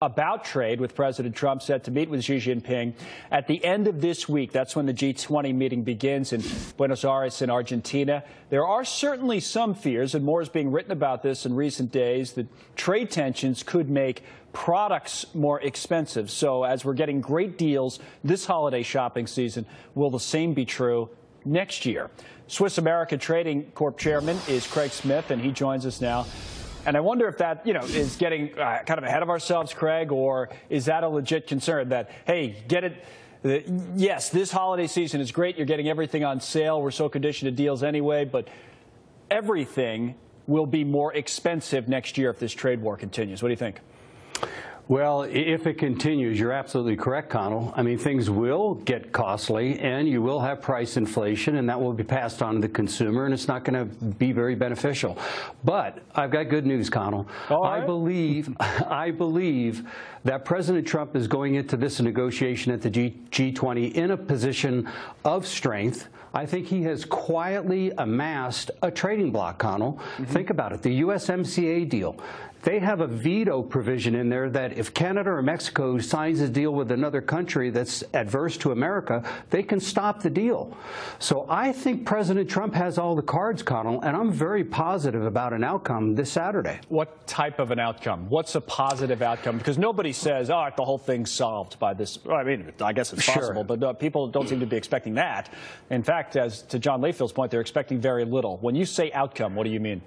About trade, with President Trump set to meet with Xi Jinping at the end of this week. That's when the G20 meeting begins in Buenos Aires in Argentina. There are certainly some fears, and more is being written about this in recent days, that trade tensions could make products more expensive. So as we're getting great deals this holiday shopping season, will the same be true next year? Swiss America Trading Corp chairman is Craig Smith, and he joins us now. And I wonder if that, is getting kind of ahead of ourselves, Craig, or is that a legit concern that, hey, get it? Yes, this holiday season is great. You're getting everything on sale. We're so conditioned to deals anyway. But everything will be more expensive next year if this trade war continues. What do you think? Well, if it continues, you're absolutely correct, Connell. I mean, things will get costly, and you will have price inflation, and that will be passed on to the consumer, and it's not going to be very beneficial. But I've got good news, Connell. All right. I believe that President Trump is going into this negotiation at the G20 in a position of strength. I think he has quietly amassed a trading bloc, Connell. Think about it. The USMCA deal. They have a veto provision in there that if Canada or Mexico signs a deal with another country that's adverse to America, they can stop the deal. So I think President Trump has all the cards, Connell, and I'm very positive about an outcome this Saturday. What type of an outcome? What's a positive outcome? Because nobody says, oh, the whole thing's solved by this. Well, I mean, I guess it's possible, but people don't seem to be expecting that. In fact, as to John Layfield's point, they're expecting very little. When you say outcome, what do you mean?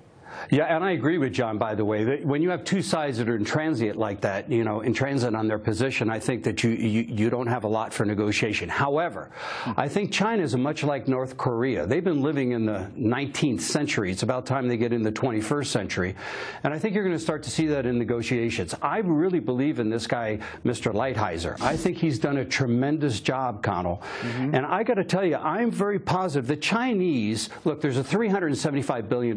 Yeah, and I agree with John, by the way. When you have two sides that are in transit like that, in transit on their position, I think that you don't have a lot for negotiation. However, I think China is much like North Korea. They've been living in the 19th century. It's about time they get in the 21st century. And I think you're going to start to see that in negotiations. I really believe in this guy, Mr. Lighthizer. I think he's done a tremendous job, Connell. And I got to tell you, I'm very positive. The Chinese, look, there's a $375 billion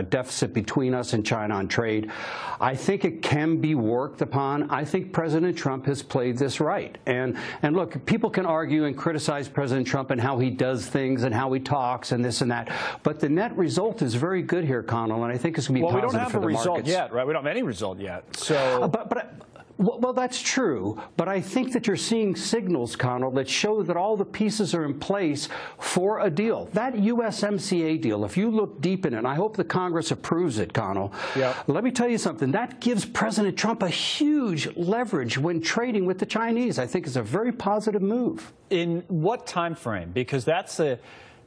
deficit between us and China on trade. I think it can be worked upon. I think President Trump has played this right. And look, people can argue and criticize President Trump and how he does things and how he talks and this and that. But the net result is very good here, Connell, and I think it's going to be positive for the markets. Well, we don't have a result yet, right? We don't have any result yet. So, well, that's true, but I think that you're seeing signals, Connell, that show that all the pieces are in place for a deal. That USMCA deal, if you look deep in it, and I hope the Congress approves it, Connell, let me tell you something. That gives President Trump a huge leverage when trading with the Chinese. I think it's a very positive move. In what time frame? Because that's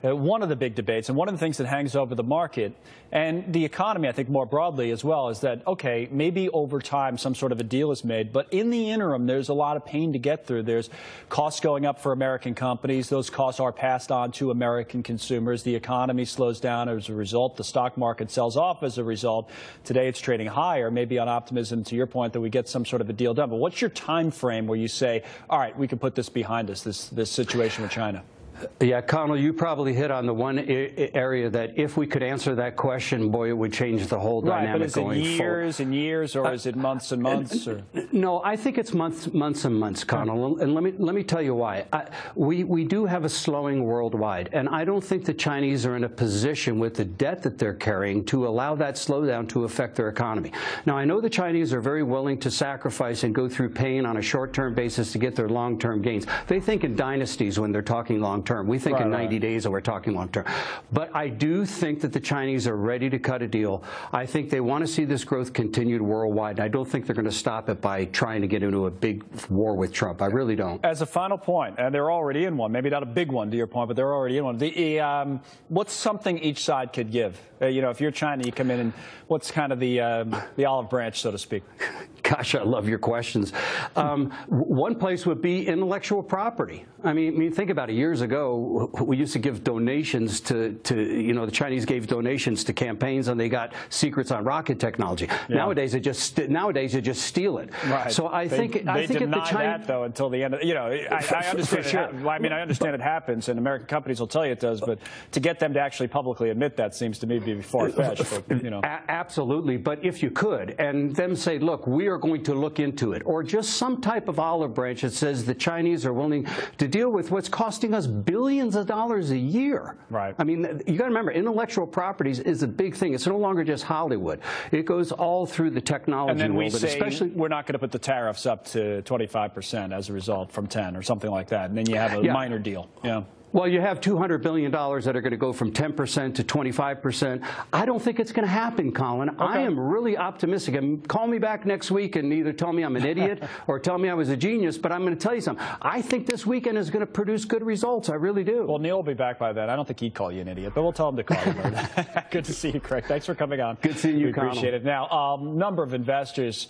one of the big debates, and one of the things that hangs over the market and the economy, I think, more broadly as well, is that, okay, maybe over time some sort of a deal is made, but in the interim, there's a lot of pain to get through. There's costs going up for American companies. Those costs are passed on to American consumers. The economy slows down as a result. The stock market sells off as a result. Today it's trading higher, maybe on optimism, to your point, that we get some sort of a deal done. But what's your time frame where you say, all right, we can put this behind us, this situation with China? Yeah, Connell, you probably hit on the one area that if we could answer that question, boy, it would change the whole dynamic going forward. Right, but is it years and years, or is it months and months? Or? No, I think it's months and months, Connell. And let me tell you why. We do have a slowing worldwide, and I don't think the Chinese are in a position with the debt that they're carrying to allow that slowdown to affect their economy. Now, I know the Chinese are very willing to sacrifice and go through pain on a short-term basis to get their long-term gains. They think in dynasties when they're talking long-term. We think in 90 days that we're talking long-term. But I do think that the Chinese are ready to cut a deal. I think they want to see this growth continued worldwide. And I don't think they're going to stop it by trying to get into a big war with Trump. I really don't. As a final point, and they're already in one, maybe not a big one to your point, but they're already in one. What's something each side could give? If you're China, you come in, and what's kind of the olive branch, so to speak? Gosh, I love your questions. One place would be intellectual property. I mean, think about it. Years ago, we used to give donations to the Chinese gave donations to campaigns, and they got secrets on rocket technology. Yeah. Nowadays, you just steal it. Right. So I think if the Chinese that though until the end of I understand sure. I mean, I understand it happens, and American companies will tell you it does, but to get them to actually publicly admit that seems to me to be far-fetched. Absolutely. But if you could, and them say, look, we are are going to look into it, or just some type of olive branch that says the Chinese are willing to deal with what's costing us billions of dollars a year. Right. I mean, you got to remember, intellectual properties is a big thing. It's no longer just Hollywood. It goes all through the technology and then world. We say especially, we're not going to put the tariffs up to 25% as a result from 10 or something like that. And then you have a minor deal. Yeah. Well, you have $200 billion that are going to go from 10% to 25%. I don't think it's going to happen, Colin. Okay. I am really optimistic. And call me back next week and either tell me I'm an idiot or tell me I was a genius, but I'm going to tell you something. I think this weekend is going to produce good results. I really do. Well, Neil will be back by then. I don't think he'd call you an idiot, but we'll tell him to call you. Good to see you, Craig. Thanks for coming on. Good seeing you, Colin. We appreciate it. Now, number of investors